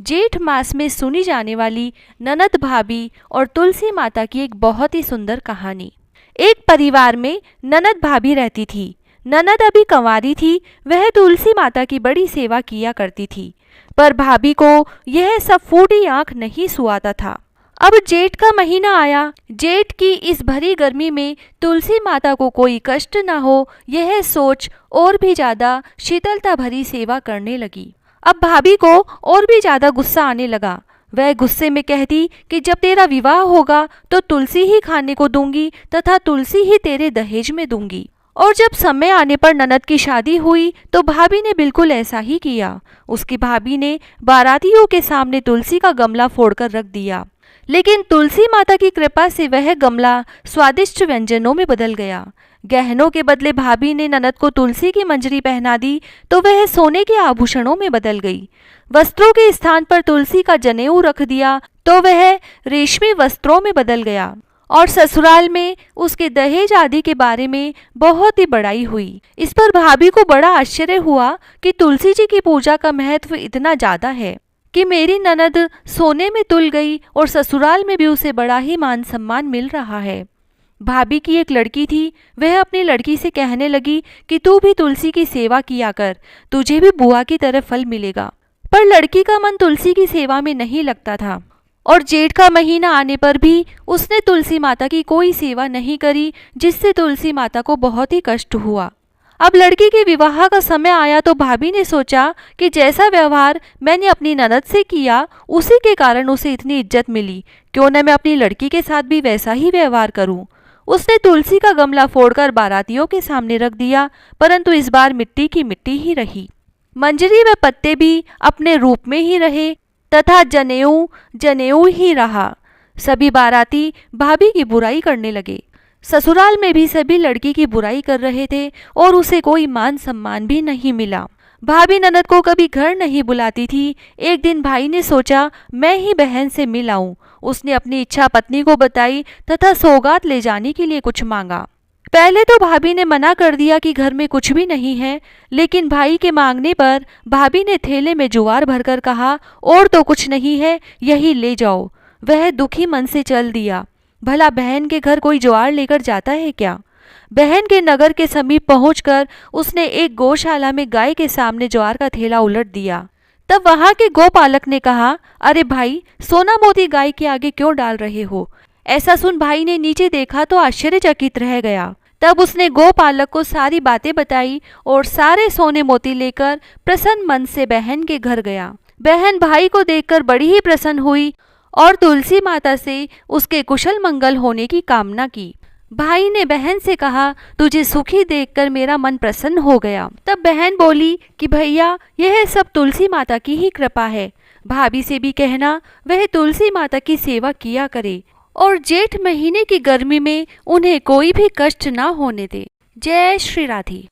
जेठ मास में सुनी जाने वाली ननद भाभी और तुलसी माता की एक बहुत ही सुंदर कहानी। एक परिवार में ननद भाभी रहती थी। ननद अभी कंवारी थी। वह तुलसी माता की बड़ी सेवा किया करती थी, पर भाभी को यह सब फूटी आंख नहीं सुहाता था। अब जेठ का महीना आया। जेठ की इस भरी गर्मी में तुलसी माता को कोई कष्ट न हो, यह सोच और भी ज्यादा शीतलता भरी सेवा करने लगी। अब भाभी को और भी ज्यादा गुस्सा आने लगा। वह गुस्से में कहती कि जब तेरा विवाह होगा तो तुलसी ही खाने को दूंगी तथा तुलसी ही तेरे दहेज में दूंगी। और जब समय आने पर ननद की शादी हुई तो भाभी ने बिल्कुल ऐसा ही किया। उसकी भाभी ने बारातियों के सामने तुलसी का गमला फोड़कर रख दिया, लेकिन तुलसी माता की कृपा से वह गमला स्वादिष्ट व्यंजनों में बदल गया। गहनों के बदले भाभी ने ननद को तुलसी की मंजरी पहना दी तो वह सोने के आभूषणों में बदल गई। वस्त्रों के स्थान पर तुलसी का जनेऊ रख दिया तो वह रेशमी वस्त्रों में बदल गया। और ससुराल में उसके दहेज आदि के बारे में बहुत ही बड़ाई हुई। इस पर भाभी को बड़ा आश्चर्य हुआ कि तुलसी जी की पूजा का महत्व इतना ज्यादा है कि मेरी ननद सोने में तुल गई और ससुराल में भी उसे बड़ा ही मान सम्मान मिल रहा है। भाभी की एक लड़की थी। वह अपनी लड़की से कहने लगी कि तू भी तुलसी की सेवा किया कर, तुझे भी बुआ की तरह फल मिलेगा। पर लड़की का मन तुलसी की सेवा में नहीं लगता था और जेठ का महीना आने पर भी उसने तुलसी माता की कोई सेवा नहीं करी, जिससे तुलसी माता को बहुत ही कष्ट हुआ। अब लड़की के विवाह का समय आया तो भाभी ने सोचा कि जैसा व्यवहार मैंने अपनी ननद से किया उसी के कारण उसे इतनी इज्जत मिली, क्यों न मैं अपनी लड़की के साथ भी वैसा ही व्यवहार करूं। उसने तुलसी का गमला फोड़कर बारातियों के सामने रख दिया, परंतु इस बार मिट्टी की मिट्टी ही रही। मंजरी व पत्ते भी अपने रूप में ही रहे तथा जनेऊ जनेऊ ही रहा। सभी बाराती भाभी की बुराई करने लगे। ससुराल में भी सभी लड़की की बुराई कर रहे थे और उसे कोई मान सम्मान भी नहीं मिला। भाभी ननद को कभी घर नहीं बुलाती थी। एक दिन भाई ने सोचा मैं ही बहन से मिल आऊं। उसने अपनी इच्छा पत्नी को बताई तथा सौगात ले जाने के लिए कुछ मांगा। पहले तो भाभी ने मना कर दिया कि घर में कुछ भी नहीं है, लेकिन भाई के मांगने पर भाभी ने थैले में ज्वार भरकर कहा और तो कुछ नहीं है, यही ले जाओ। वह दुखी मन से चल दिया। भला बहन के घर कोई ज्वार लेकर जाता है क्या? बहन के नगर के समीप पहुंचकर उसने एक गौशाला में गाय के सामने ज्वार का थैला उलट दिया। तब वहां के गोपालक ने कहा, अरे भाई, सोना मोती गाय के आगे क्यों डाल रहे हो? ऐसा सुन भाई ने नीचे देखा तो आश्चर्यचकित रह गया। तब उसने गोपालक को सारी बातें बताई और सारे सोने मोती लेकर प्रसन्न मन से बहन के घर गया। बहन भाई को देखकर बड़ी ही प्रसन्न हुई और तुलसी माता से उसके कुशल मंगल होने की कामना की। भाई ने बहन से कहा, तुझे सुखी देखकर मेरा मन प्रसन्न हो गया। तब बहन बोली कि भैया, यह सब तुलसी माता की ही कृपा है। भाभी से भी कहना वह तुलसी माता की सेवा किया करे और जेठ महीने की गर्मी में उन्हें कोई भी कष्ट ना होने दे। जय श्री राधे।